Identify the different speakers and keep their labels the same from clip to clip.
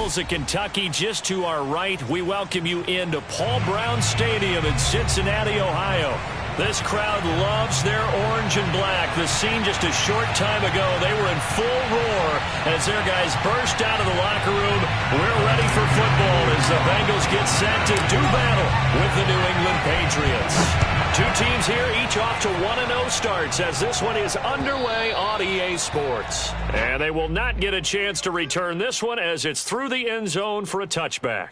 Speaker 1: Hills of Kentucky, just to our right. We welcome you into Paul Brown Stadium in Cincinnati, Ohio. This crowd loves their orange and black. The scene just a short time ago, they were in full roar as their guys burst out of the locker room. We're ready for football as the Bengals get set to do battle with the New England Patriots. Two teams here, each off to 1-0 starts as this one is underway on EA Sports. And they will not get a chance to return this one as it's through the end zone for a touchback.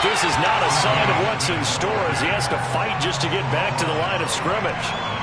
Speaker 1: This is not a sign of what's in store as he has to fight just to get back to the line of scrimmage.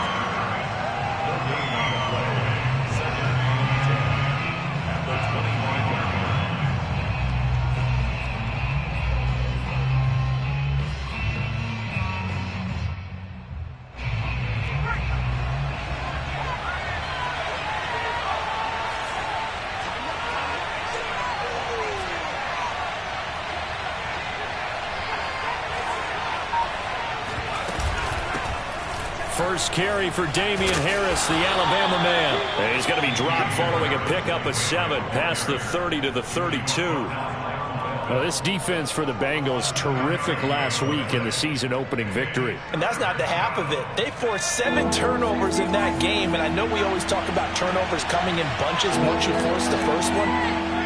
Speaker 1: First carry for Damian Harris, the Alabama man. And he's going to be dropped following a pickup of 7 past the 30 to the 32. Well, this defense for the Bengals, terrific last week in the season-opening victory.
Speaker 2: And that's not the half of it. They forced 7 turnovers in that game, and I know we always talk about turnovers coming in bunches once you force the first one,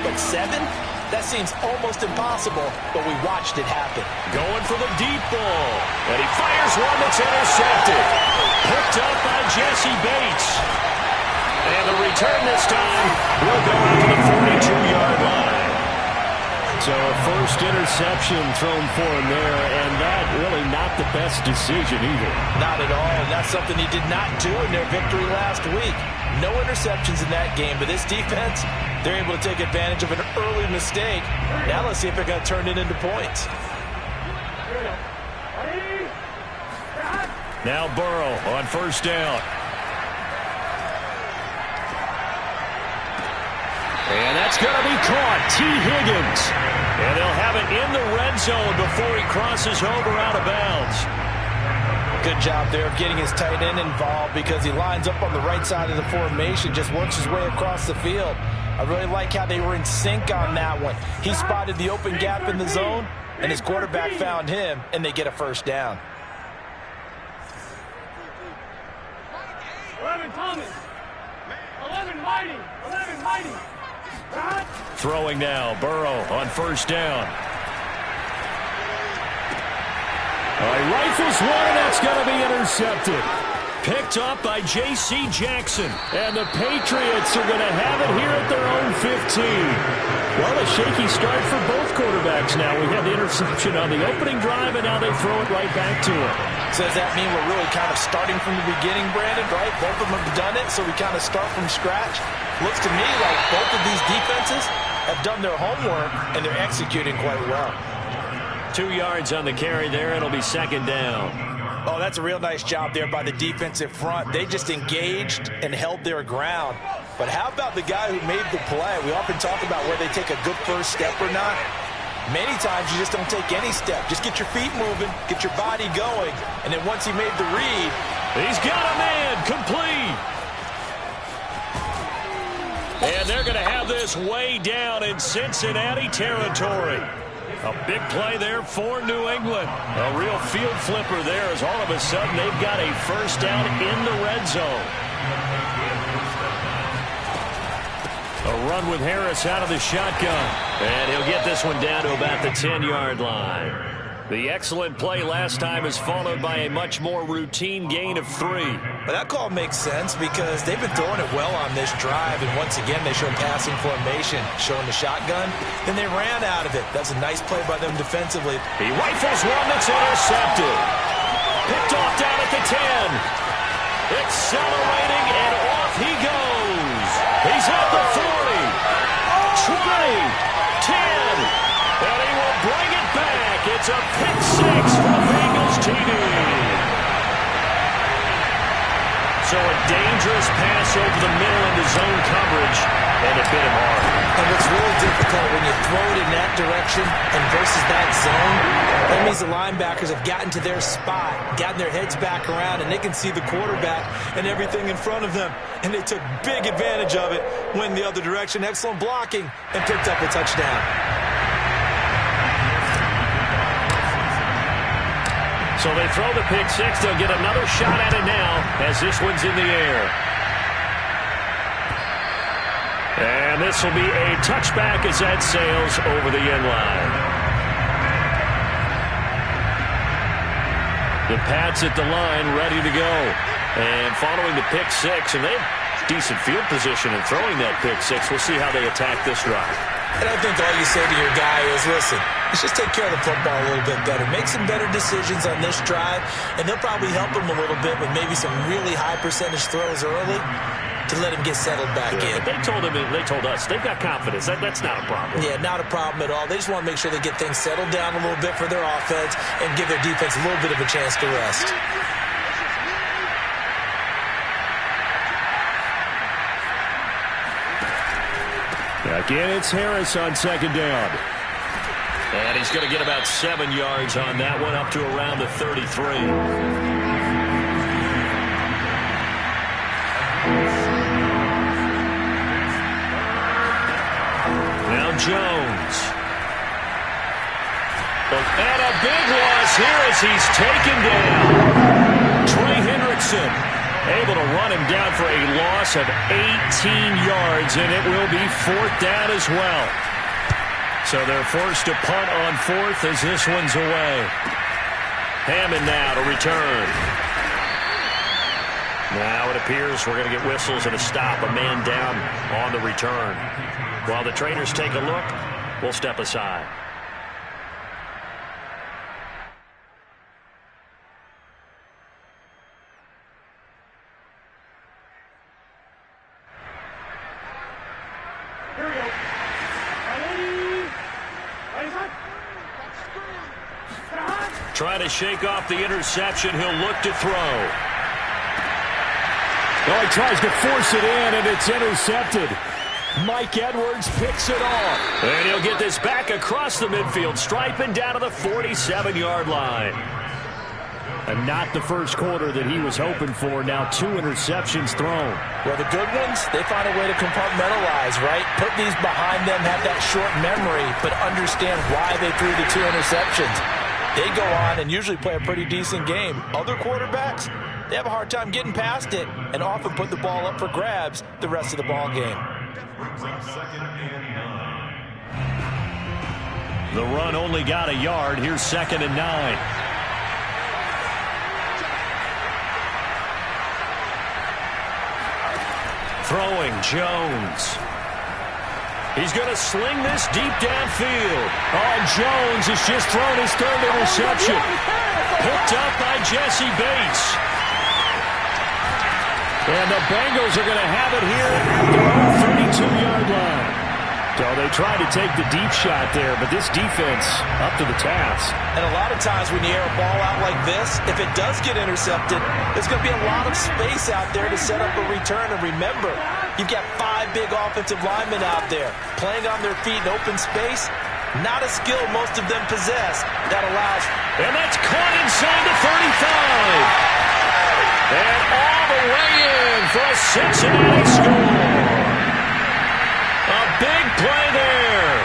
Speaker 2: but 7? That seems almost impossible, but we watched it happen.
Speaker 1: Going for the deep ball. And he fires one that's intercepted. Picked up by Jesse Bates. And the return this time will go out to the 42-yard line. So a first interception thrown for him there, and that really not the best decision either.
Speaker 2: Not at all, and that's something he did not do in their victory last week. No interceptions in that game, but this defense, they're able to take advantage of an early mistake. Now let's see if they're going to turn it into points.
Speaker 1: Now Burrow on first down. And that's going to be caught. T. Higgins. And they'll have it in the red zone before he crosses over out of bounds.
Speaker 2: Good job there of getting his tight end involved because he lines up on the right side of the formation, just works his way across the field. I really like how they were in sync on that one. He spotted the open gap in the zone, and his quarterback found him, and they get a first down.
Speaker 3: 11 Thomas. 11 Mighty. 11 Mighty.
Speaker 1: Throwing now, Burrow on first down. He rifles one, and that's going to be intercepted. Picked up by J.C. Jackson. And the Patriots are going to have it here at their own 15. Well, a shaky start for both quarterbacks now. We had the interception on the opening drive, and now they throw it right back to him.
Speaker 2: So does that mean we're really kind of starting from the beginning, Brandon, right? Both of them have done it, so we kind of start from scratch. Looks to me like both of these defenses have done their homework, and they're executing quite well.
Speaker 1: 2 yards on the carry there. It'll be second down.
Speaker 2: Oh, that's a real nice job there by the defensive front. They just engaged and held their ground. But how about the guy who made the play? We often talk about whether they take a good first step or not. Many times you just don't take any step. Just get your feet moving, get your body going, and then once he made the read,
Speaker 1: he's got a man complete. And they're going to have this way down in Cincinnati territory. A big play there for New England. A real field flipper there as all of a sudden they've got a first down in the red zone. A run with Harris out of the shotgun. And he'll get this one down to about the 10-yard line. The excellent play last time is followed by a much more routine gain of 3.
Speaker 2: But that call makes sense because they've been throwing it well on this drive, and once again they show passing formation, showing the shotgun. Then they ran out of it. That's a nice play by them defensively.
Speaker 1: He rifles one that's intercepted. Picked off down at the 10. Accelerating, and off he goes. He's at the 40, 20, 10, and he will bring it back. It's a pick 6 for the Bengals TD. So a dangerous pass over the middle into zone coverage.
Speaker 2: And what's really difficult when you throw it in that direction and versus that zone, that means the linebackers have gotten to their spot, gotten their heads back around, and they can see the quarterback and everything in front of them. And they took big advantage of it, went the other direction, excellent blocking, and picked up a touchdown.
Speaker 1: So they throw the pick six. They'll get another shot at it now as this one's in the air. And this will be a touchback as that sails over the end line. The Pats at the line ready to go. And following the pick six, and they have decent field position in throwing that pick six. We'll see how they attack this drive.
Speaker 2: And I think all you say to your guy is, listen, let's just take care of the football a little bit better. Make some better decisions on this drive, and they'll probably help him a little bit with maybe some really high percentage throws early to let him get settled back in.
Speaker 1: But they told us they've got confidence. That's not a problem.
Speaker 2: Yeah, not a problem at all. They just want to make sure they get things settled down a little bit for their offense and give their defense a little bit of a chance to rest.
Speaker 1: Again, it's Harris on second down. And he's going to get about 7 yards on that one, up to around the 33. Jones. And a big loss here as he's taken down. Trey Hendrickson able to run him down for a loss of 18 yards, and it will be fourth down as well. So they're forced to punt on fourth as this one's away. Hammond now to return. Now it appears we're going to get whistles and a stop, a man down on the return. While the trainers take a look, we'll step aside.
Speaker 3: Here we go.
Speaker 1: Trying to shake off the interception. He'll look to throw. Well, he tries to force it in, and it's intercepted. Mike Edwards picks it off. And he'll get this back across the midfield stripe and down to the 47-yard line. And not the first quarter that he was hoping for. Now 2 interceptions thrown.
Speaker 2: Well, the good ones, they find a way to compartmentalize, right? Put these behind them, have that short memory, but understand why they threw the 2 interceptions. They go on and usually play a pretty decent game. Other quarterbacks, they have a hard time getting past it and often put the ball up for grabs the rest of the ball game.
Speaker 1: The run only got a yard. Here's 2nd and 9. Throwing Jones. He's going to sling this deep downfield. Oh, Jones has just thrown his 3rd interception. Picked up by Jesse Bates. And the Bengals are going to have it here at their own 32-yard line. So they tried to take the deep shot there, but this defense up to the task.
Speaker 2: And a lot of times when you air a ball out like this, if it does get intercepted, there's going to be a lot of space out there to set up a return. And remember, you've got 5 big offensive linemen out there playing on their feet in open space. Not a skill most of them possess. That allows.
Speaker 1: And that's caught inside the 35. And all the way in for a Cincinnati score. A big play there.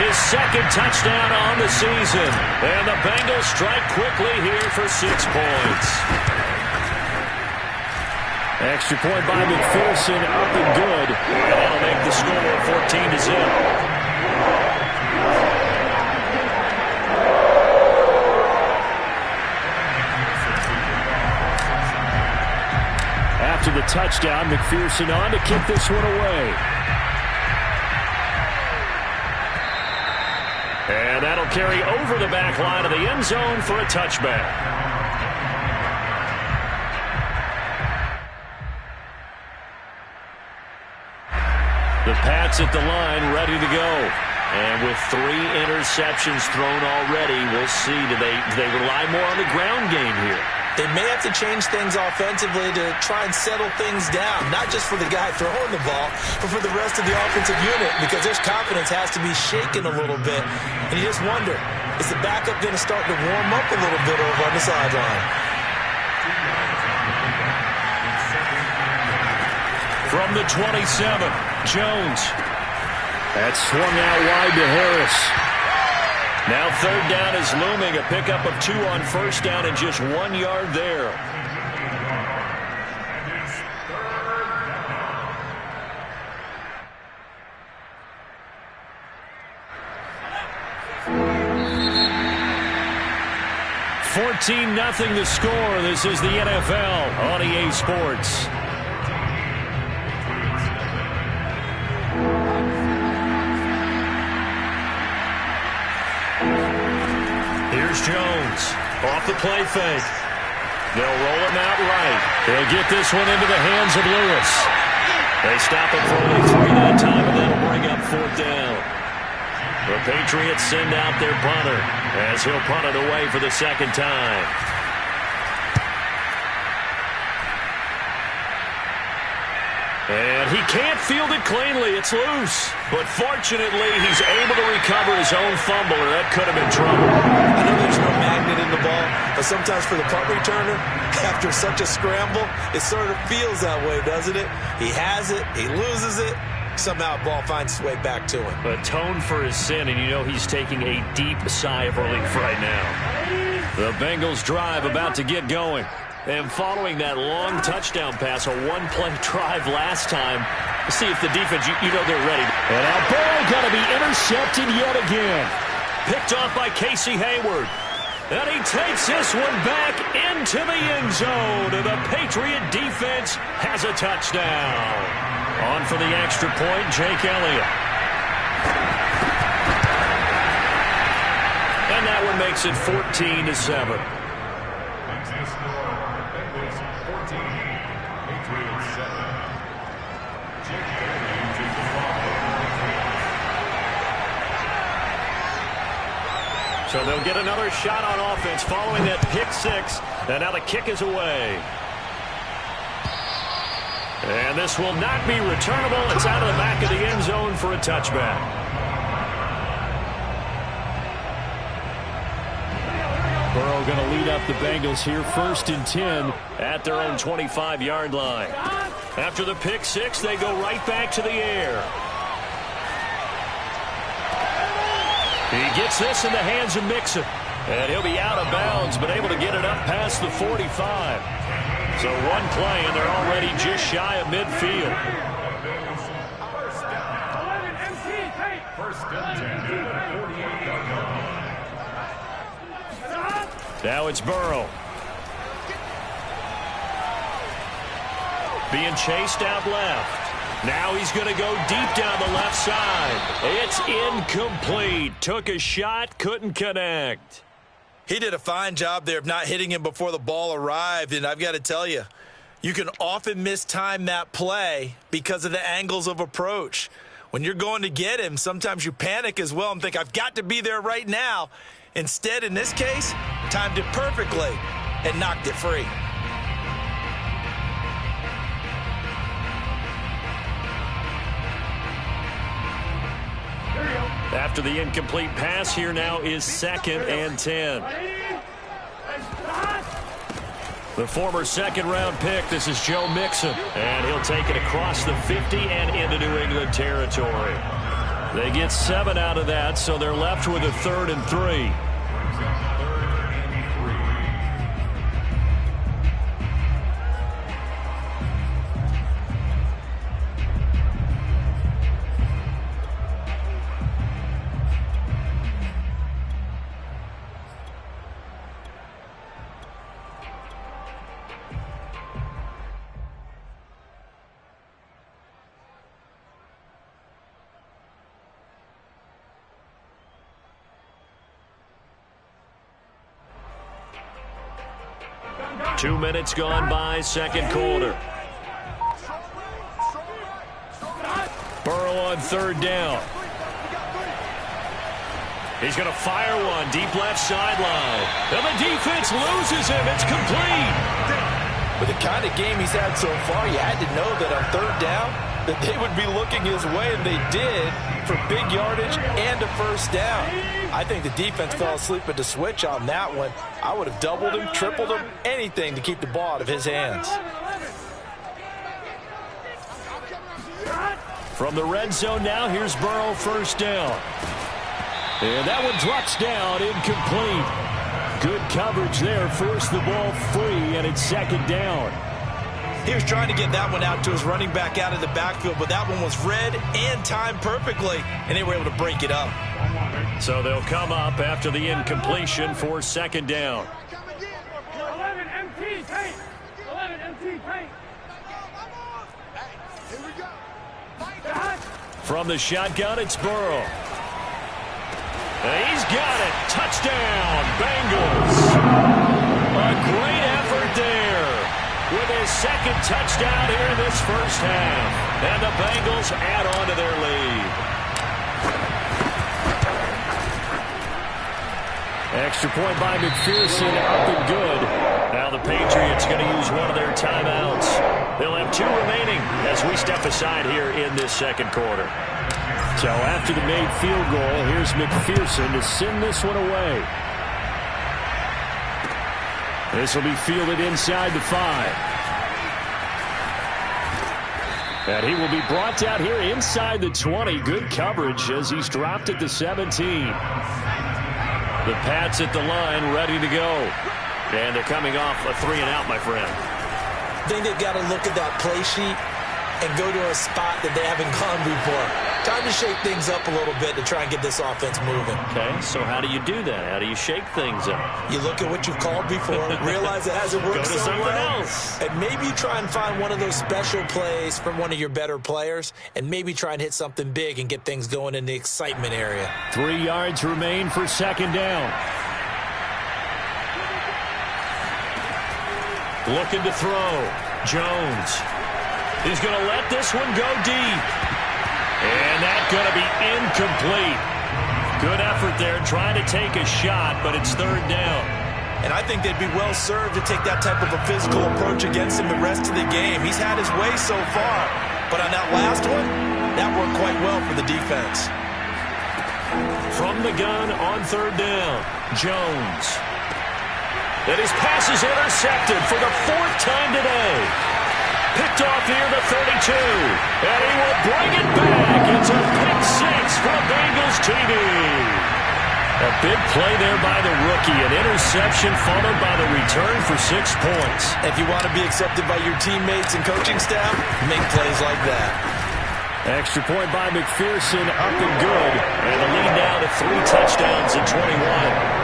Speaker 1: His 2nd touchdown on the season. And the Bengals strike quickly here for 6 points. Extra point by McPherson, up and good. And that'll make the score 14-0. After the touchdown, McPherson on to kick this one away. And that'll carry over the back line of the end zone for a touchback. The Pats at the line ready to go. And with 3 interceptions thrown already, we'll see. Do they rely more on the ground game here?
Speaker 2: They may have to change things offensively to try and settle things down, not just for the guy throwing the ball, but for the rest of the offensive unit, because their confidence has to be shaken a little bit. And you just wonder, is the backup going to start to warm up a little bit over on the sideline?
Speaker 1: From the 27, Jones. That's swung out wide to Harris. Now third down is looming. A pickup of 2 on first down and just 1 yard there. $14-0 the score. This is the NFL on EA Sports. Here's Jones off the play fake. They'll roll him out right. They'll get this one into the hands of Lewis. They stop him for only 3 that time, and that'll bring up 4th down. The Patriots send out their punter as he'll punt it away for the 2nd time. And he can't field it cleanly. It's loose. But fortunately, he's able to recover his own fumble, or that could have been trouble.
Speaker 2: I know there's no magnet in the ball, but sometimes for the punt returner, after such a scramble, it sort of feels that way, doesn't it? He has it, he loses it, somehow the ball finds its way back to him.
Speaker 1: Atone for his sin, and you know he's taking a deep sigh of relief right now. The Bengals drive about to get going. And following that long touchdown pass, a one-play drive last time, see if the defense, you know they're ready. And now Burrow going to be intercepted yet again. Picked off by Casey Hayward. And he takes this one back into the end zone. And the Patriot defense has a touchdown. On for the extra point, Jake Elliott. And that one makes it 14-7. So they'll get another shot on offense following that pick 6. And now the kick is away. And this will not be returnable. It's out of the back of the end zone for a touchback. Burrow going to lead up the Bengals here, 1st and 10 at their own 25-yard line. After the pick 6, they go right back to the air. He gets this in the hands of Mixon. And he'll be out of bounds, but able to get it up past the 45. So one play, and they're already just shy of midfield. Now it's Burrow. Being chased out left. Now he's going to go deep down the left side. It's incomplete. Took a shot, couldn't connect.
Speaker 2: He did a fine job there of not hitting him before the ball arrived, and I've got to tell you, you can often mistime that play because of the angles of approach. When you're going to get him, sometimes you panic as well and think, I've got to be there right now. Instead, in this case, timed it perfectly and knocked it free.
Speaker 1: After the incomplete pass, here now is 2nd and 10. The former second-round pick, this is Joe Mixon. And he'll take it across the 50 and into New England territory. They get 7 out of that, so they're left with a 3rd and 3. Two minutes gone by, second quarter. Burrow on 3rd down. He's going to fire one deep left sideline. And the defense loses him. It's complete.
Speaker 2: With the kind of game he's had so far, you had to know that on third down that they would be looking his way, and they did, for big yardage and a first down. I think the defense fell asleep at the switch on that one. I would have doubled him, tripled him, anything to keep the ball out of his hands.
Speaker 1: From the red zone now, here's Burrow, first down. And that one drops down, incomplete. Good coverage there, forced the ball free, and it's second down.
Speaker 2: He was trying to get that one out to his running back out of the backfield, but that one was read and timed perfectly, and they were able to break it up.
Speaker 1: So they'll come up after the incompletion for second down.
Speaker 3: 11 MT paint. 11 MT paint. Here we go.
Speaker 1: From the shotgun, it's Burrow. He's got it. Touchdown, Bengals. A great effort there with his second touchdown here in this first half. And the Bengals add on to their lead. Extra point by McPherson, up and good. Now the Patriots going to use one of their timeouts. They'll have 2 remaining as we step aside here in this second quarter. So after the made field goal, here's McPherson to send this one away. This will be fielded inside the 5. And he will be brought down here inside the 20. Good coverage as he's dropped at the 17. The Pats at the line, ready to go. And they're coming off a 3-and-out, my friend.
Speaker 2: I think they've got to look at that play sheet and go to a spot that they haven't gone before. Time to shake things up a little bit to try and get this offense moving.
Speaker 1: Okay, so how do you do that? How do you shake things up?
Speaker 2: You look at what you've called before, realize it hasn't worked so well,
Speaker 1: else.
Speaker 2: and maybe you try and find one of those special plays from one of your better players, and maybe try and hit something big and get things going in the excitement area.
Speaker 1: 3 yards remain for second down. Looking to throw. Jones. He's going to let this one go deep. And that's going to be incomplete. Good effort there trying to take a shot, but it's third down.
Speaker 2: And I think they'd be well served to take that type of a physical approach against him the rest of the game. He's had his way so far, but on that last one, that worked quite well for the defense.
Speaker 1: From the gun on third down, Jones. And his pass is intercepted for the 4th time today. Picked off near the 32. And he will bring it back. It's a pick 6 for Bengals TD. A big play there by the rookie. An interception followed by the return for 6 points.
Speaker 2: If you want to be accepted by your teammates and coaching staff, make plays like that.
Speaker 1: Extra point by McPherson, up and good. And the lead now to 3 touchdowns in 21.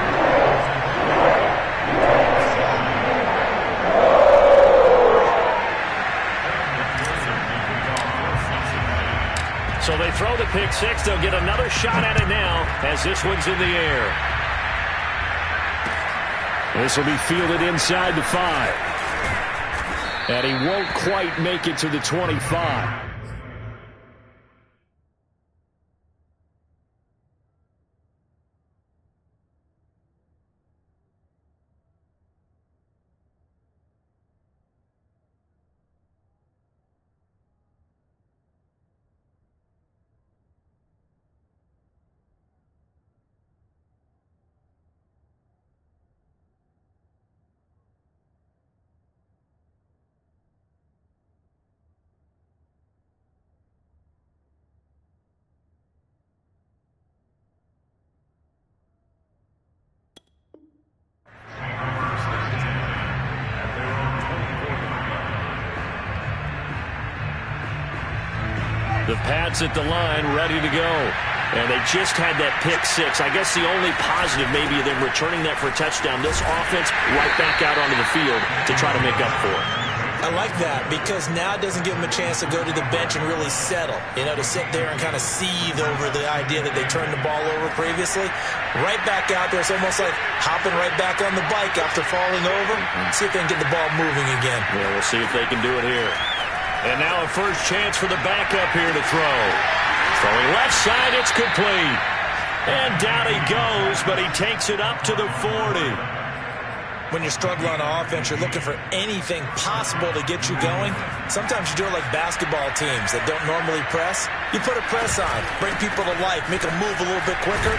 Speaker 1: So they throw the pick 6. They'll get another shot at it now as this one's in the air. This will be fielded inside the 5. And he won't quite make it to the 25. The Pats at the line, ready to go. And they just had that pick 6. I guess the only positive maybe of them returning that for a touchdown. This offense right back out onto the field to try to make up for it.
Speaker 2: I like that because now it doesn't give them a chance to go to the bench and really settle. You know, to sit there and kind of seethe over the idea that they turned the ball over previously. Right back out there. It's almost like hopping right back on the bike after falling over. See if they can get the ball moving again.
Speaker 1: Yeah, we'll see if they can do it here. And now a first chance for the backup here to throw. Throwing left side, it's complete. And down he goes, but he takes it up to the 40.
Speaker 2: When you're struggling on offense, you're looking for anything possible to get you going. Sometimes you do it like basketball teams that don't normally press. You put a press on, bring people to life, make them move a little bit quicker.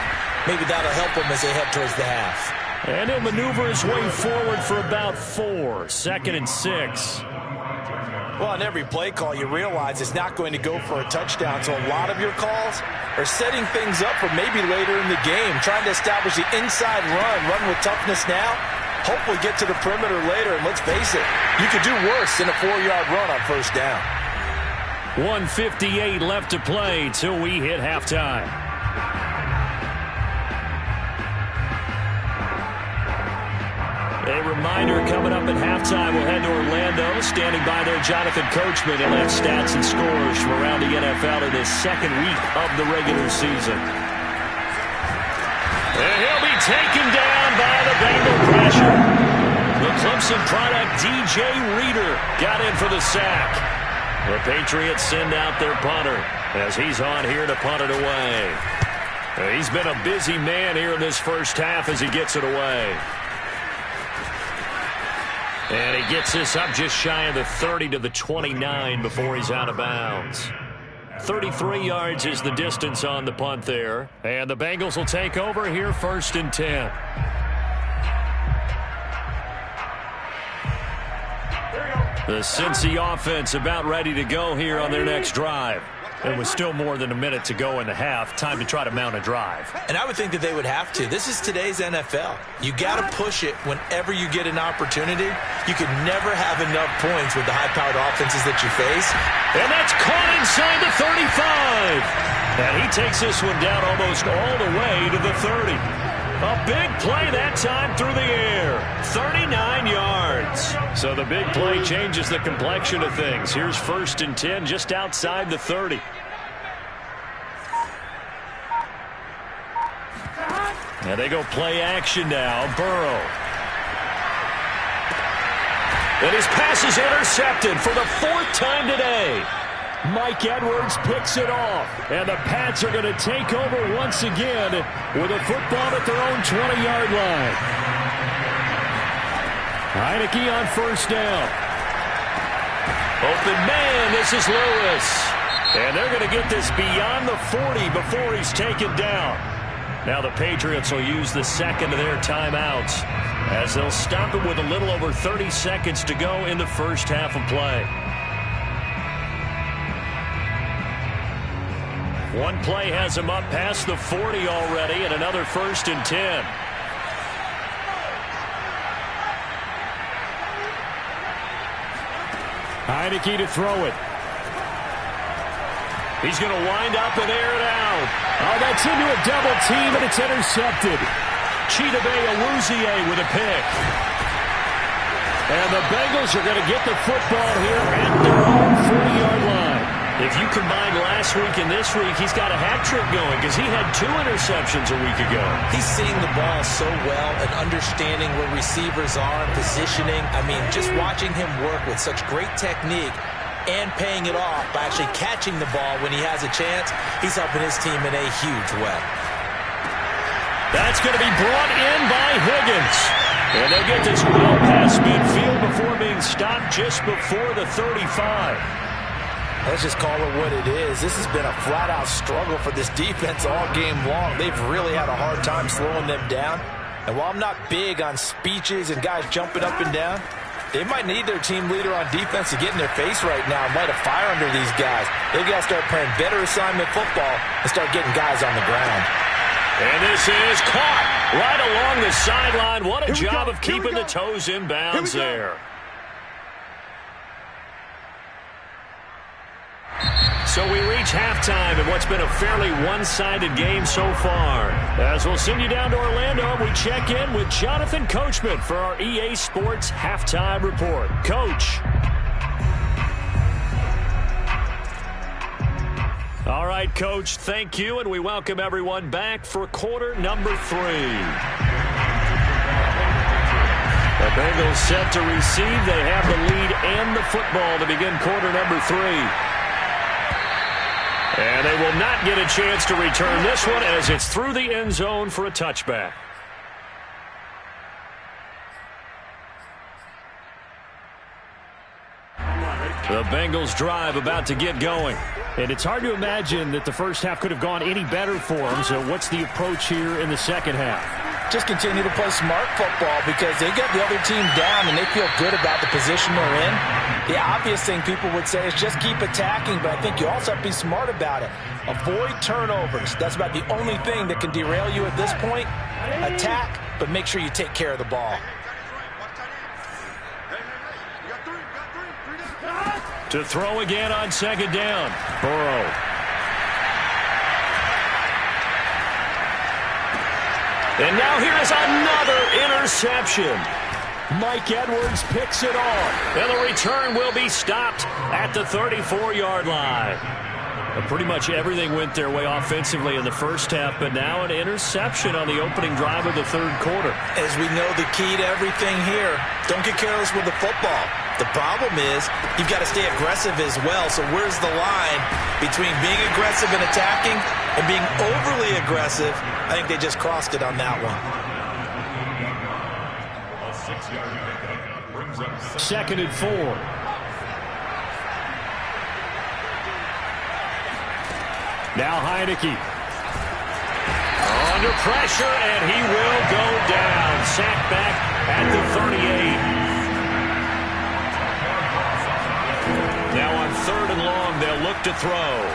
Speaker 2: Maybe that'll help them as they head towards the half.
Speaker 1: And he'll maneuver his way forward for about 4. 2nd and 6.
Speaker 2: Well, on every play call, you realize it's not going to go for a touchdown. So a lot of your calls are setting things up for maybe later in the game, trying to establish the inside run with toughness now. Hopefully get to the perimeter later, and let's face it, you could do worse than a 4-yard run on first down.
Speaker 1: 1:58 left to play till we hit halftime. A reminder coming up at halftime, we'll head to Orlando. Standing by there, Jonathan Coachman. He'll have stats and scores from around the NFL in this second week of the regular season. And he'll be taken down by the Bengal pressure. The Clemson product, DJ Reader, got in for the sack. The Patriots send out their punter as he's on here to punt it away. He's been a busy man here in this first half as he gets it away. And he gets this up just shy of the 30 to the 29 before he's out of bounds. 33 yards is the distance on the punt there. And the Bengals will take over here 1st and 10. The Cincy offense about ready to go here on their next drive. It was still more than a minute to go in the half. Time to try to mount a drive.
Speaker 2: And I would think that they would have to. This is today's NFL. You got to push it whenever you get an opportunity. You could never have enough points with the high-powered offenses that you face.
Speaker 1: And that's caught inside the 35. And he takes this one down almost all the way to the 30. A big play that time through the air. 39 yards. So the big play changes the complexion of things. Here's 1st and 10 just outside the 30. And they go play action now. Burrow. And his pass is intercepted for the 4th time today. Mike Edwards picks it off. And the Pats are going to take over once again with a football at their own 20-yard line. Heineke on 1st down. Open man, this is Lewis. And they're going to get this beyond the 40 before he's taken down. Now the Patriots will use the 2nd of their timeouts as they'll stop it with a little over 30 seconds to go in the first half of play. One play has him up past the 40 already, and another 1st and 10. Heineke to throw it. He's going to wind up and air it out. Oh, that's into a double team, and it's intercepted. Chidobe Awuzie with a pick. And the Bengals are going to get the football here at their own 40-yard line. If you combine last week and this week, he's got a hat trick going because he had 2 interceptions a week ago.
Speaker 2: He's seeing the ball so well and understanding where receivers are, positioning. I mean, just watching him work with such great technique and paying it off by actually catching the ball when he has a chance, he's helping his team in a huge way.
Speaker 1: That's going to be brought in by Higgins. And they'll get this well past midfield before being stopped just before the 35.
Speaker 2: Let's just call it what it is. This has been a flat-out struggle for this defense all game long. They've really had a hard time slowing them down. And while I'm not big on speeches and guys jumping up and down, they might need their team leader on defense to get in their face right now and light a fire under these guys. They've got to start playing better assignment football and start getting guys on the ground.
Speaker 1: And this is caught right along the sideline. What a job of keeping the toes in bounds there. So we reach halftime in what's been a fairly one-sided game so far. As we'll send you down to Orlando, we check in with Jonathan Coachman for our EA Sports Halftime Report. Coach. All right, Coach, thank you, and we welcome everyone back for quarter number 3. The Bengals set to receive. They have the lead and the football to begin quarter number 3. And they will not get a chance to return this one as it's through the end zone for a touchback. The Bengals drive about to get going.
Speaker 4: And it's hard to imagine that the first half could have gone any better for them. So what's the approach here in the second half?
Speaker 2: Just continue to play smart football because they get the other team down and they feel good about the position they're in. The obvious thing people would say is just keep attacking, but I think you also have to be smart about it. Avoid turnovers. That's about the only thing that can derail you at this point. Attack, but make sure you take care of the ball.
Speaker 1: To throw again on second down. Burrow. And now here is another interception. Mike Edwards picks it off. And the return will be stopped at the 34-yard line. Pretty much everything went their way offensively in the first half, but now an interception on the opening drive of the third quarter.
Speaker 2: As we know, the key to everything here, don't get careless with the football. The problem is you've got to stay aggressive as well. So where's the line between being aggressive and attacking and being overly aggressive? I think they just crossed it on that one.
Speaker 4: Second and 4. Now Heineke.
Speaker 1: Under pressure, and he will go down. Sacked back at the 38. Now on third and long, they'll look to throw.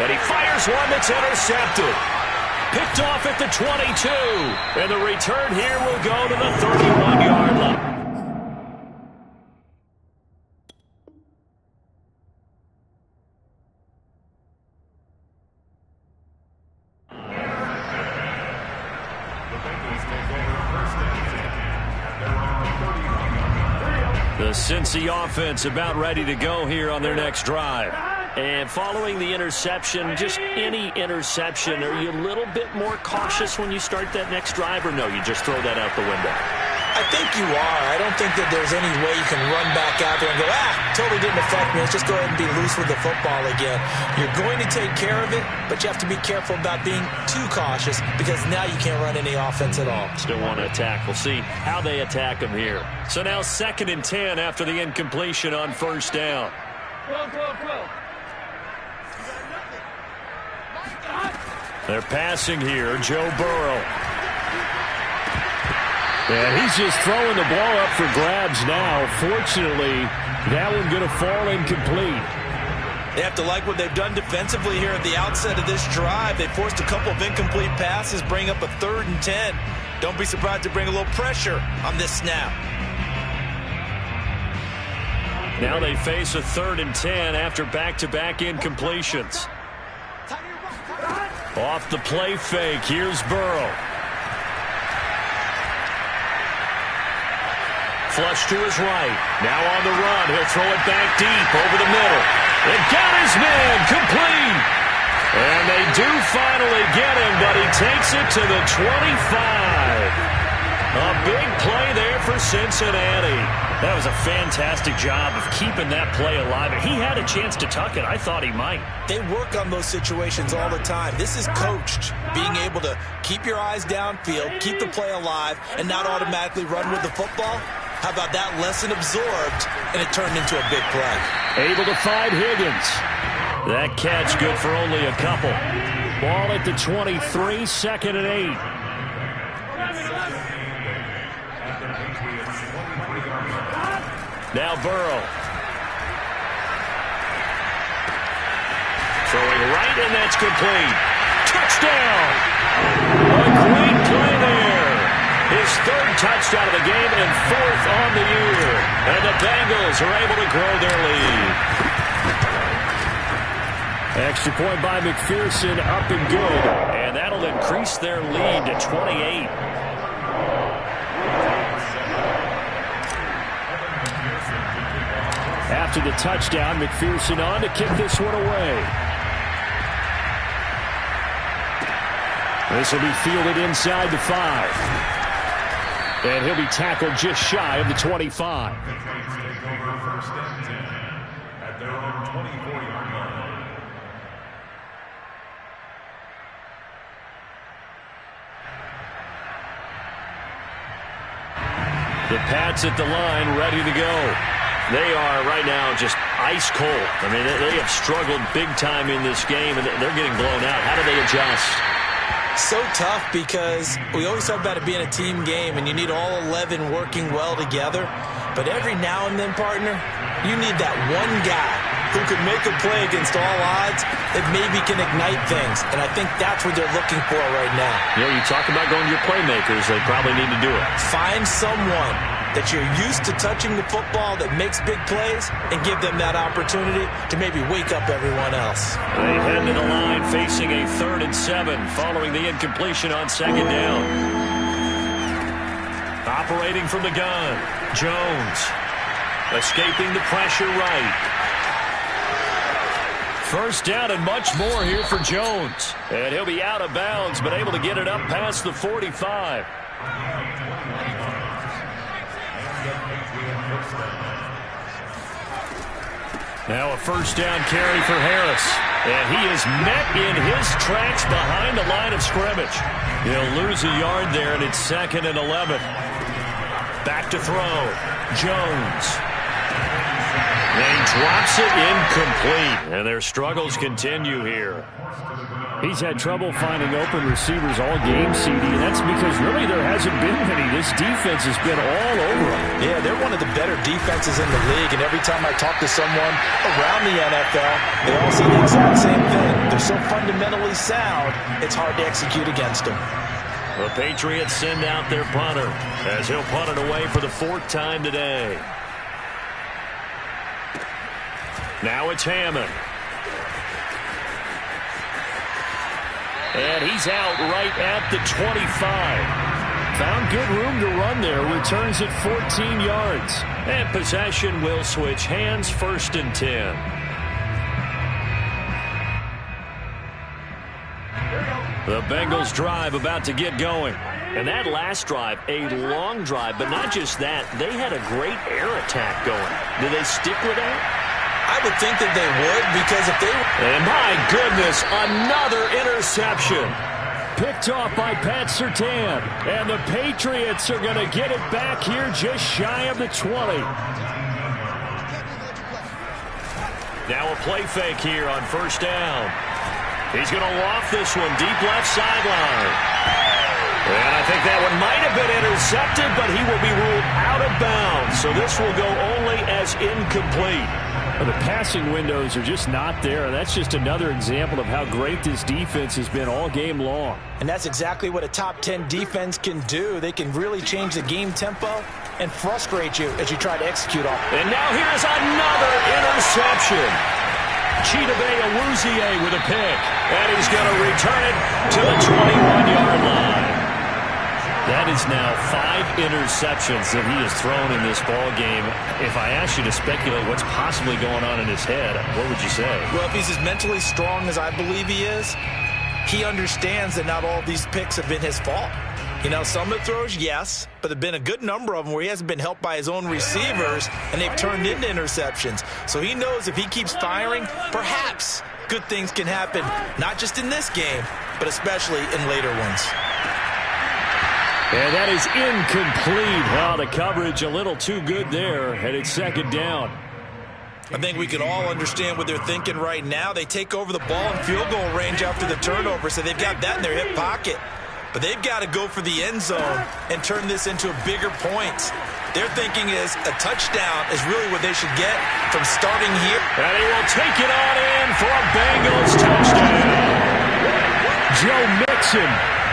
Speaker 1: And he fires one that's intercepted. Picked off at the 22. And the return here will go to the 31-yard line. The Cincy offense about ready to go here on their next drive. And following the interception, just any interception, are you a little bit more cautious when you start that next drive, or no, you just throw that out the window?
Speaker 2: I think you are. I don't think that there's any way you can run back out there and go, totally didn't affect me. Let's just go ahead and be loose with the football again. You're going to take care of it, but you have to be careful about being too cautious because now you can't run any offense at all.
Speaker 1: Still want to attack. We'll see how they attack them here. So now 2nd and 10 after the incompletion on first down.
Speaker 3: 12.
Speaker 1: They're passing here, Joe Burrow.
Speaker 4: And he's just throwing the ball up for grabs now. Fortunately, that one going to fall incomplete.
Speaker 2: They have to like what they've done defensively here at the outset of this drive. They forced a couple of incomplete passes, bring up a 3rd and 10. Don't be surprised to bring a little pressure on this snap.
Speaker 1: Now they face a 3rd and 10 after back-to-back incompletions. Off the play fake, here's Burrow. Flush to his right. Now on the run. He'll throw it back deep over the middle. They got his man complete. And they do finally get him, but he takes it to the 25. A big play there for Cincinnati. That was a fantastic job of keeping that play alive. He had a chance to tuck it. I thought he might.
Speaker 2: They work on those situations all the time. This is coached. Being able to keep your eyes downfield, keep the play alive, and not automatically run with the football. How about that lesson absorbed, and it turned into a big play.
Speaker 4: Able to find Higgins.
Speaker 1: That catch good for only a couple.
Speaker 4: Ball at the 23, 2nd and 8.
Speaker 1: Now Burrow. Throwing right, and that's complete. Touchdown! A great play there. His 3rd touchdown of the game and 4th on the year. And the Bengals are able to grow their lead.
Speaker 4: Extra point by McPherson, up and good.
Speaker 1: And that'll increase their lead to 28.
Speaker 4: After the touchdown, McPherson on to kick this one away. This will be fielded inside the 5. And he'll be tackled just shy of the 25.
Speaker 1: The Pats at the line, ready to go. They are right now just ice cold. I mean, they have struggled big time in this game, and they're getting blown out. How do they adjust?
Speaker 2: So tough because we always talk about it being a team game, and you need all 11 working well together. But every now and then, partner, you need that one guy who can make a play against all odds that maybe can ignite things. And I think that's what they're looking for right now.
Speaker 1: Yeah, you talk about going to your playmakers. They probably need to do it.
Speaker 2: Find someone that you're used to touching the football that makes big plays and give them that opportunity to maybe wake up everyone else.
Speaker 1: They head to the line facing a 3rd and 7 following the incompletion on 2nd down. Operating from the gun, Jones. Escaping the pressure right. 1st down and much more here for Jones. And he'll be out of bounds, but able to get it up past the 45. Now a 1st down carry for Harris. And he is met in his tracks behind the line of scrimmage. He'll lose a yard there, and it's 2nd and 11. Back to throw. Jones. And he drops it incomplete. And their struggles continue here.
Speaker 4: He's had trouble finding open receivers all game, CD, and that's because really there hasn't been any. This defense has been all over them.
Speaker 2: Yeah, they're one of the better defenses in the league, and every time I talk to someone around the NFL, they all say the exact same thing. They're so fundamentally sound, it's hard to execute against them.
Speaker 1: The Patriots send out their punter as he'll punt it away for the 4th time today. Now it's Hammond. And he's out right at the 25.
Speaker 4: Found good room to run there. Returns it 14 yards.
Speaker 1: And possession will switch hands, 1st and 10. The Bengals drive about to get going. And that last drive, a long drive, but not just that. They had a great air attack going. Do they stick with that?
Speaker 2: I would think that they would, because if they...
Speaker 1: And my goodness, another interception.
Speaker 4: Picked off by Pat Surtain. And the Patriots are going to get it back here just shy of the 20.
Speaker 1: Now a play fake here on 1st down. He's going to loft this one deep left sideline. And I think that one might have been intercepted, but he will be ruled out of bounds. So this will go only as incomplete.
Speaker 4: The passing windows are just not there. That's just another example of how great this defense has been all game long.
Speaker 2: And that's exactly what a top 10 defense can do. They can really change the game tempo and frustrate you as you try to execute off.
Speaker 1: And now here's another interception. Chidobe Awuzie with a pick. And he's going to return it to the 21-yard line. That is now 5 interceptions that he has thrown in this ball game. If I asked you to speculate what's possibly going on in his head, what would you say?
Speaker 2: Well, if he's as mentally strong as I believe he is, he understands that not all of these picks have been his fault. You know, some of the throws, yes, but there have been a good number of them where he hasn't been helped by his own receivers, and they've turned into interceptions. So he knows if he keeps firing, perhaps good things can happen, not just in this game, but especially in later ones.
Speaker 4: And that is incomplete. Wow, the coverage a little too good there, and it's 2nd down.
Speaker 2: I think we can all understand what they're thinking right now. They take over the ball in field goal range after the turnover, so they've got that in their hip pocket. But they've got to go for the end zone and turn this into bigger points. Their thinking is a touchdown is really what they should get from starting here.
Speaker 1: And he will take it on in for a Bengals touchdown.
Speaker 4: Joe Mixon.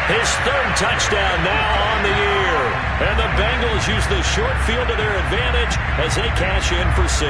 Speaker 1: His 3rd touchdown now on the year. And the Bengals use the short field to their advantage as they cash in for 6.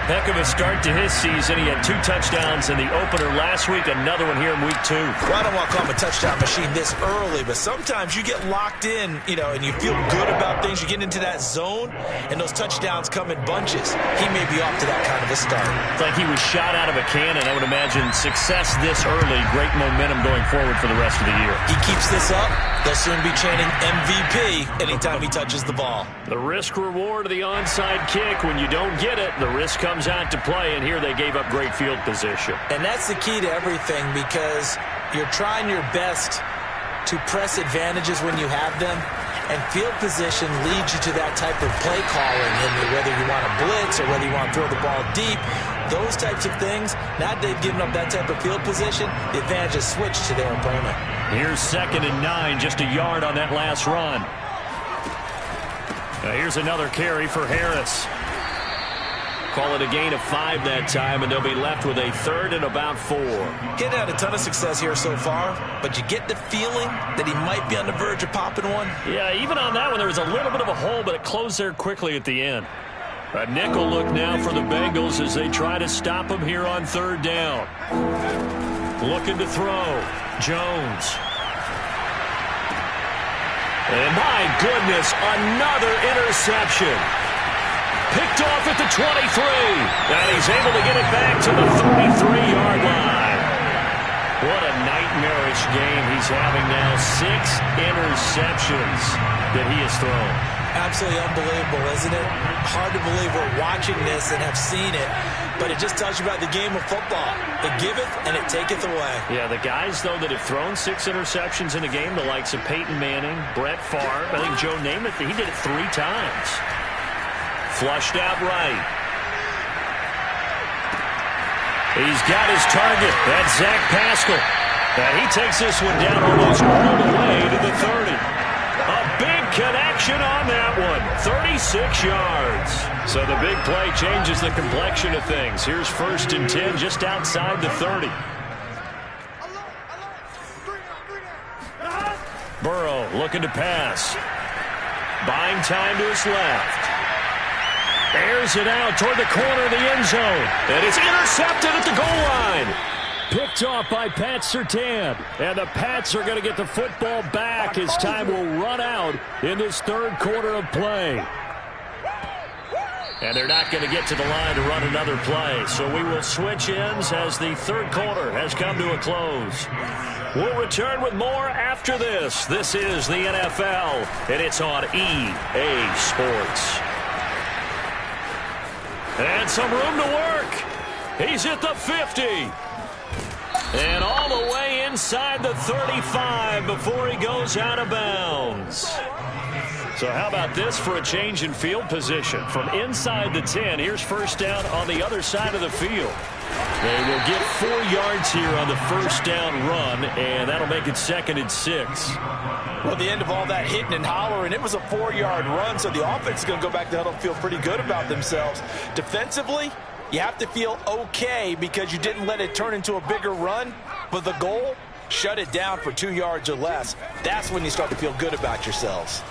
Speaker 1: Heck of a start to his season. He had 2 touchdowns in the opener last week, another one here in week 2.
Speaker 2: Well, I don't want to call him a touchdown machine this early, but sometimes you get locked in, you know, and you feel good about things. You get into that zone, and those touchdowns come in bunches. He may be off to that kind of a start.
Speaker 1: It's like he was shot out of a cannon. I would imagine success this early, great momentum going forward for the rest of the year.
Speaker 2: He keeps this up, they'll soon be chanting MVP anytime he touches the ball.
Speaker 1: The risk reward of the onside kick. When you don't get it, the risk comes out to play, and here they gave up great field position.
Speaker 2: And that's the key to everything, because you're trying your best to press advantages when you have them, And field position leads you to that type of play calling, and whether you want to blitz or whether you want to throw the ball deep, those types of things. Now that they've given up that type of field position, the advantage is switched to their opponent.
Speaker 1: Here's 2nd and 9, just a yard on that last run. Now here's another carry for Harris. Call it a gain of 5 that time, and they'll be left with a 3rd and about 4.
Speaker 2: Getting had a ton of success here so far, but you get the feeling that he might be on the verge of popping one.
Speaker 1: Yeah, even on that one, there was a little bit of a hole, but it closed there quickly at the end. A nickel look now for the Bengals as they try to stop him here on 3rd down. Looking to throw. Jones. And my goodness, another interception. Picked off at the 23. And he's able to get it back to the 33-yard line. What a nightmarish game he's having now. 6 interceptions that he has thrown.
Speaker 2: Absolutely unbelievable, isn't it? Hard to believe we're watching this and have seen it, but it just tells you about the game of football. It giveth and it taketh away.
Speaker 1: Yeah, the guys, though, that have thrown 6 interceptions in a game, the likes of Peyton Manning, Brett Favre, I think Joe Namath, he did it 3 times. Flushed out right. He's got his target. That's Zach Pascal. And he takes this one down almost all the way to the 30. A big connection on that one. 36 yards. So the big play changes the complexion of things. Here's 1st and 10 just outside the 30. Burrow looking to pass. Buying time to his left. Airs it out toward the corner of the end zone. And it's intercepted at the goal line. Picked off by Pat Surtain. And the Pats are going to get the football back as time will run out in this 3rd quarter of play. And they're not going to get to the line to run another play. So we will switch ends as the 3rd quarter has come to a close. We'll return with more after this. This is the NFL, and it's on EA Sports. And some room to work. He's at the 50. And all the way inside the 35 before he goes out of bounds. So how about this for a change in field position? From inside the 10, here's 1st down on the other side of the field. They will get 4 yards here on the 1st down run, and that'll make it 2nd and 6.
Speaker 2: Well, the end of all that hitting and hollering, it was a 4-yard run, so the offense is going to go back to huddle and feel pretty good about themselves. Defensively, you have to feel okay because you didn't let it turn into a bigger run, but the goal, shut it down for 2 yards or less. That's when you start to feel good about yourselves.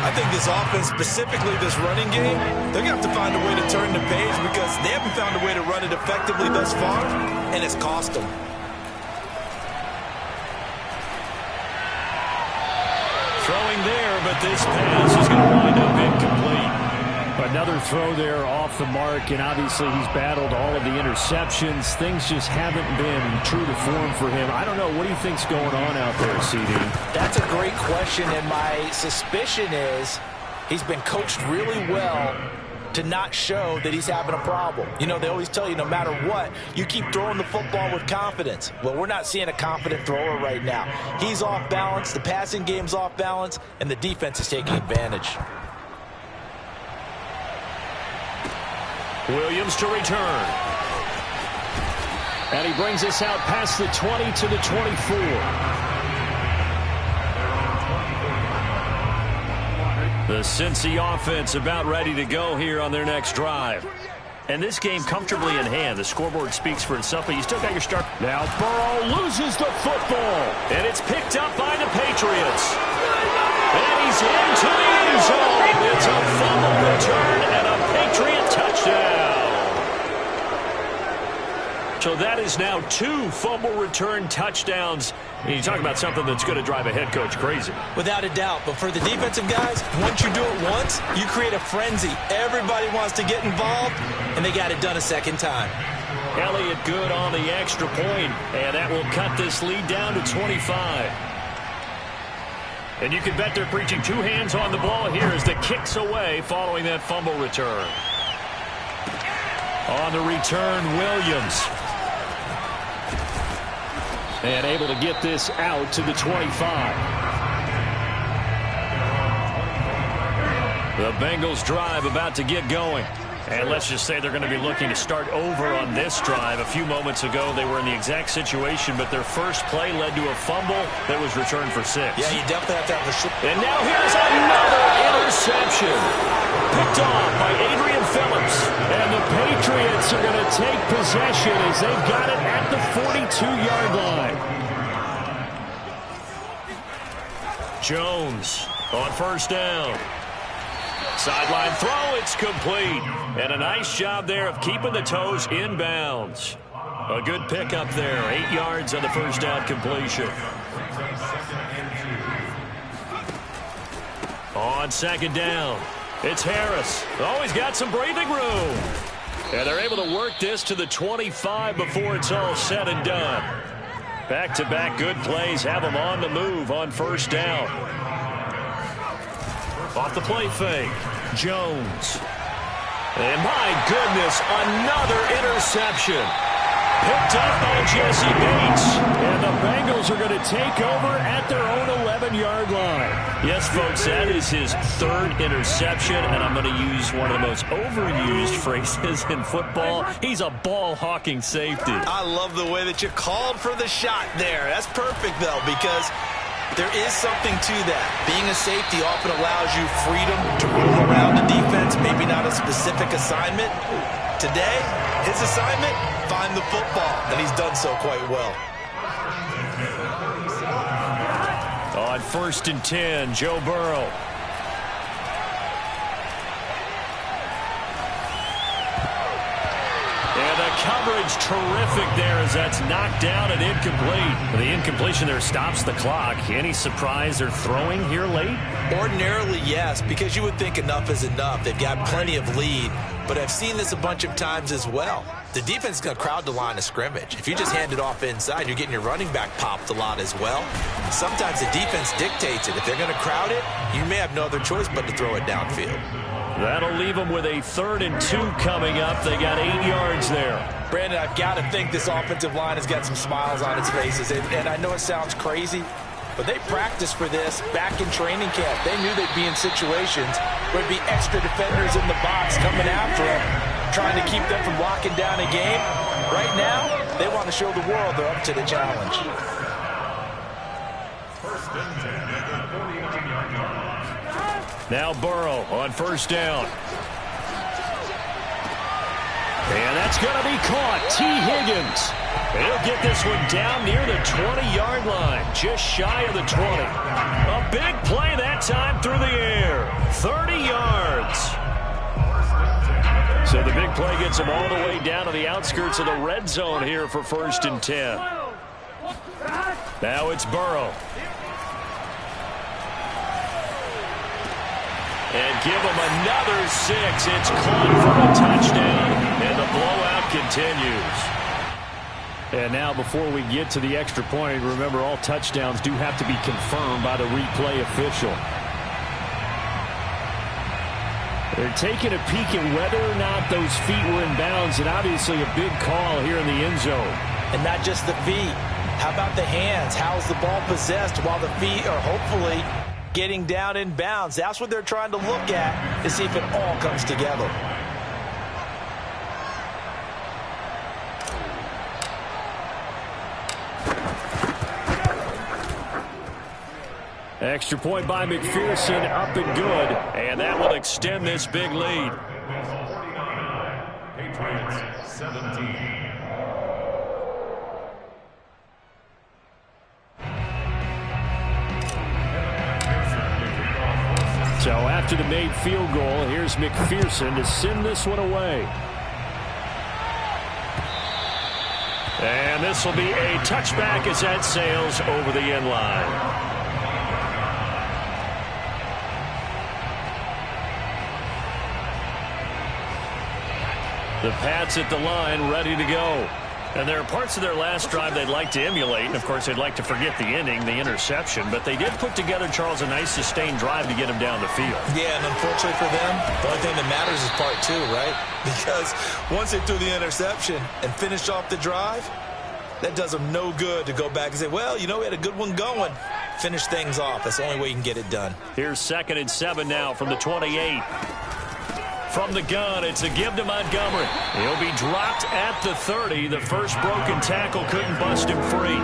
Speaker 2: I think this offense, specifically this running game, they're going to have to find a way to turn the page because they haven't found a way to run it effectively thus far, and it's cost them.
Speaker 1: Throwing there, but this pass is going to wind up incomplete.
Speaker 4: Another throw there off the mark, and obviously he's battled all of the interceptions. Things just haven't been true to form for him. I don't know. What do you think's going on out there, CD?
Speaker 2: That's a great question, and my suspicion is he's been coached really well to not show that he's having a problem. You know, they always tell you no matter what, you keep throwing the football with confidence. Well, we're not seeing a confident thrower right now. He's off balance, the passing game's off balance, and the defense is taking advantage.
Speaker 1: Williams to return. And he brings us out past the 20 to the 24. The Cincy offense about ready to go here on their next drive. And this game comfortably in hand. The scoreboard speaks for itself, but you still got your start. Now Burrow loses the football. And it's picked up by the Patriots. And he's into the end zone. It's a fumble return and a Patriot touchdown. So that is now 2 fumble return touchdowns. And you talk about something that's going to drive a head coach crazy.
Speaker 2: Without a doubt. But for the defensive guys, once you do it once, you create a frenzy. Everybody wants to get involved, and they got it done a second time.
Speaker 1: Elliott good on the extra point, and that will cut this lead down to 25. And you can bet they're preaching 2 hands on the ball here as the kick's away following that fumble return. On the return, Williams. And able to get this out to the 25. The Bengals drive about to get going. And let's just say they're going to be looking to start over on this drive. A few moments ago, they were in the exact situation, but their first play led to a fumble that was returned for 6.
Speaker 2: Yeah, you definitely have to have the...
Speaker 1: And now here's another interception. Picked off by Adrian Phillips. And the Patriots are going to take possession as they've got it at the 42-yard line. Jones on first down. Sideline throw, it's complete. And a nice job there of keeping the toes in bounds. A good pickup there. 8 yards on the first down completion. On second down, it's Harris. Oh, he's got some breathing room. And they're able to work this to the 25 before it's all said and done. Back-to-back good plays have them on the move on first down. Off the play fake, Jones. And my goodness, another interception. Picked up by Jesse Bates. And the Bengals are going to take over at their own 11-yard line. Yes, folks, that is his 3rd interception, and I'm going to use one of the most overused phrases in football. He's a ball-hawking safety.
Speaker 2: I love the way that you called for the shot there. That's perfect, though, because there is something to that. Being a safety often allows you freedom to roll around the defense, maybe not a specific assignment. Today, his assignment, find the football, and he's done so quite well.
Speaker 1: On 1st and 10, Joe Burrow. And the coverage terrific there as that's knocked down and incomplete. The incompletion there stops the clock. Any surprise they're throwing here late?
Speaker 2: Ordinarily, yes, because you would think enough is enough. They've got plenty of lead, but I've seen this a bunch of times as well. The defense is going to crowd the line of scrimmage. If you just hand it off inside, you're getting your running back popped a lot as well. Sometimes the defense dictates it. If they're going to crowd it, you may have no other choice but to throw it downfield.
Speaker 1: That'll leave them with a 3rd and 2 coming up. They got 8 yards there.
Speaker 2: Brandon, I've got to think this offensive line has got some smiles on its faces. And I know it sounds crazy, but they practiced for this back in training camp. They knew they'd be in situations where there'd be extra defenders in the box coming after them, trying to keep them from locking down a game. Right now, they want to show the world they're up to the challenge.
Speaker 1: Now Burrow on first down. And that's going to be caught. T. Higgins. And he'll get this one down near the 20-yard line, just shy of the 20. A big play that time through the air. 30 yards. So the big play gets him all the way down to the outskirts of the red zone here for 1st and 10. Now it's Burrow. And give him another 6. It's caught for a touchdown, and the blowout continues. And now before we get to the extra point, remember all touchdowns do have to be confirmed by the replay official. They're taking a peek at whether or not those feet were in bounds, and obviously a big call here in the end zone.
Speaker 2: And not just the feet. How about the hands? How's the ball possessed while the feet are hopefully getting down in bounds? That's what they're trying to look at to see if it all comes together.
Speaker 1: Extra point by McPherson, up and good. And that will extend this big lead.
Speaker 3: Patriots 17.
Speaker 1: So after the made field goal, here's McPherson to send this one away. And this will be a touchback as that sails over the end line. The Pats at the line, ready to go. And there are parts of their last drive they'd like to emulate. And, of course, they'd like to forget the ending, the interception. But they did put together, Charles, a nice sustained drive to get them down the field.
Speaker 2: Yeah, and unfortunately for them, the only thing that matters is part 2, right? Because once they threw the interception and finished off the drive, that does them no good to go back and say, well, you know, we had a good one going. finish things off. That's the only way you can get it done.
Speaker 1: Here's 2nd and 7 now from the 28. From the gun, it's a give to Montgomery. He'll be dropped at the 30. The first broken tackle couldn't bust him free.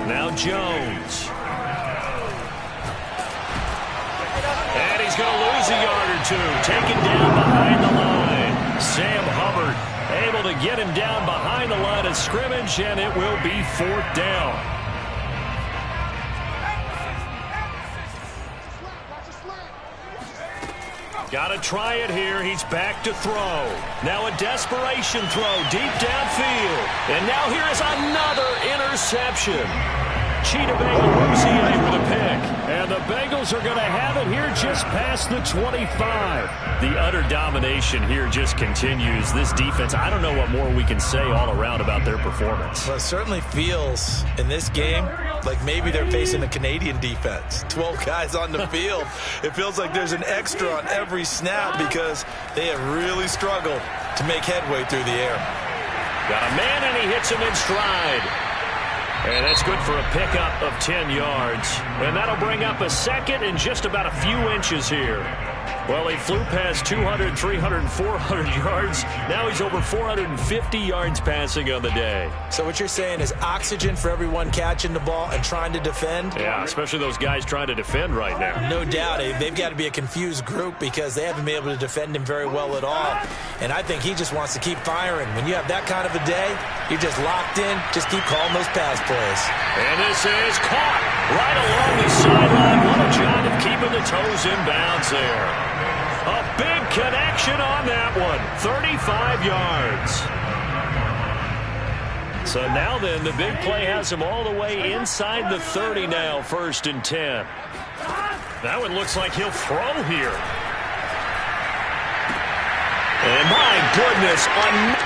Speaker 1: Now Jones. And he's going to lose a yard or two. Taken down behind the line. Sam Hubbard able to get him down behind the line of scrimmage, and it will be 4th down. Got to try it here. He's back to throw. Now a desperation throw deep downfield. And now here is another interception. Chidobe with a pick. And the Bengals are going to have it here just past the 25. The utter domination here just continues. This defense, I don't know what more we can say all around about their performance.
Speaker 2: Well, it certainly feels in this game like maybe they're facing a Canadian defense. 12 guys on the field. It feels like there's an extra on every snap because they have really struggled to make headway through the air.
Speaker 1: Got a man, and he hits him in stride. And that's good for a pickup of 10 yards. And that'll bring up a 2nd and just about a few inches here. Well, he flew past 200, 300, 400 yards. Now he's over 450 yards passing on the day.
Speaker 2: So what you're saying is oxygen for everyone catching the ball and trying to defend?
Speaker 1: Yeah, especially those guys trying to defend right now.
Speaker 2: No doubt. They've got to be a confused group because they haven't been able to defend him very well at all. And I think he just wants to keep firing. When you have that kind of a day, you're just locked in. Just keep calling those pass plays.
Speaker 1: And this is caught right along the sideline. What a job of keeping the toes in bounds there. A big connection on that one. 35 yards. So now then, the big play has him all the way inside the 30 now, 1st and 10. That one looks like he'll throw here. And my goodness,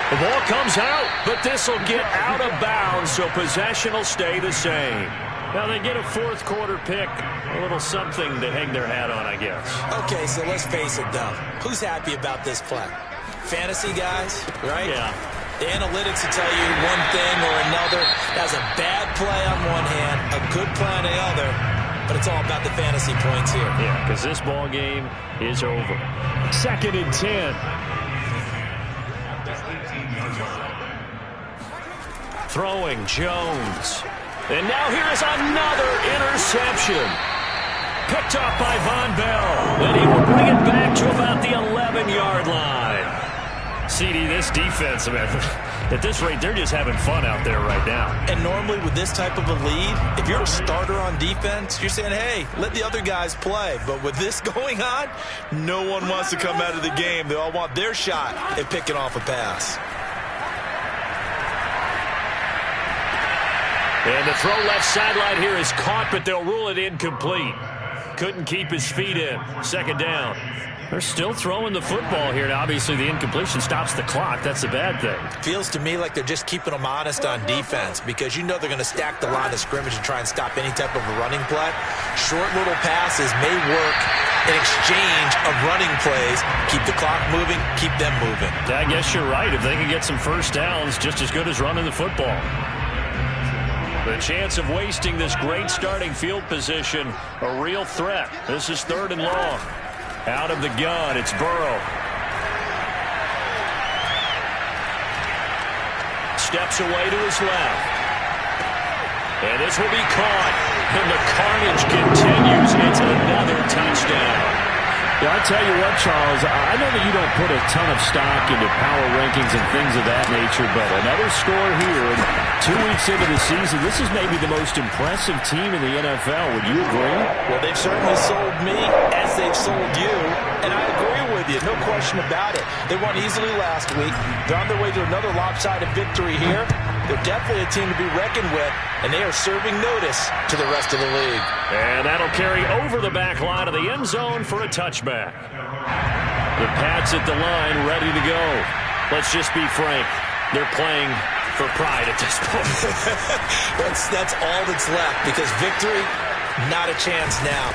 Speaker 1: the ball comes out, but this will get out of bounds, so possession will stay the same. Now they get a 4th quarter pick, a little something to hang their hat on, I guess.
Speaker 2: Okay, so let's face it, though. Who's happy about this play? Fantasy guys, right?
Speaker 1: Yeah.
Speaker 2: The analytics will tell you one thing or another. That's a bad play on one hand, a good play on the other, but it's all about the fantasy points here.
Speaker 1: Yeah, because this ball game is over. 2nd and 10. Throwing Jones. And now here is another interception. Picked up by Von Bell. And he will bring it back to about the 11-yard line. CD, this defense, man, at this rate, they're just having fun out there right now.
Speaker 2: And normally with this type of a lead, if you're a starter on defense, you're saying, hey, let the other guys play. But with this going on, no one wants to come out of the game. They all want their shot at picking off a pass.
Speaker 1: And the throw left sideline here is caught, but they'll rule it incomplete. Couldn't keep his feet in. 2nd down. They're still throwing the football here. Now, obviously, the incompletion stops the clock. That's a bad thing.
Speaker 2: Feels to me like they're just keeping them honest on defense because you know they're going to stack the line of scrimmage and try and stop any type of a running play. Short little passes may work in exchange of running plays. Keep the clock moving, keep them moving.
Speaker 1: I guess you're right. If they can get some first downs, just as good as running the football. The chance of wasting this great starting field position, a real threat. This is 3rd and long. Out of the gun, it's Burrow. Steps away to his left. And this will be caught. And the carnage continues. It's another touchdown.
Speaker 4: Yeah, I'll tell you what, Charles, I know that you don't put a ton of stock into power rankings and things of that nature, but another score here, and 2 weeks into the season, this is maybe the most impressive team in the NFL. Would you agree?
Speaker 2: Well, they've certainly sold me as they've sold you, and I agree with you, no question about it. They won easily last week. They're on their way to another lopsided victory here. They're definitely a team to be reckoned with, and they are serving notice to the rest of the league.
Speaker 1: And that'll carry over the back line of the end zone for a touchback. The Pats at the line, ready to go. Let's just be frank. They're playing for pride at this point.
Speaker 2: That's all that's left, because victory, not a chance now.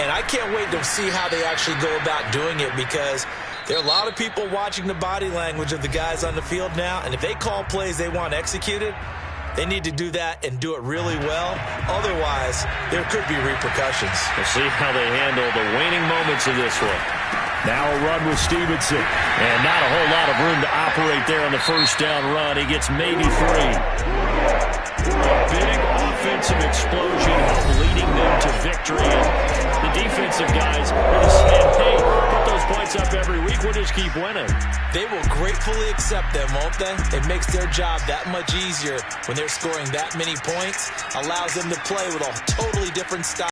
Speaker 2: And I can't wait to see how they actually go about doing it, because there are a lot of people watching the body language of the guys on the field now, and if they call plays they want executed, They need to do that and do it really well. Otherwise, there could be repercussions.
Speaker 1: We'll see how they handle the waning moments of this one.
Speaker 4: Now a run with Stevenson.
Speaker 1: And not a whole lot of room to operate there on the first down run. He gets maybe 3. A big offensive explosion leading them to victory. And the defensive guys really saying, hey, put those points up every week. We'll just keep winning.
Speaker 2: They will gratefully accept them, won't they? It makes their job that much easier when they're scoring that many points. Allows them to play with a totally different style.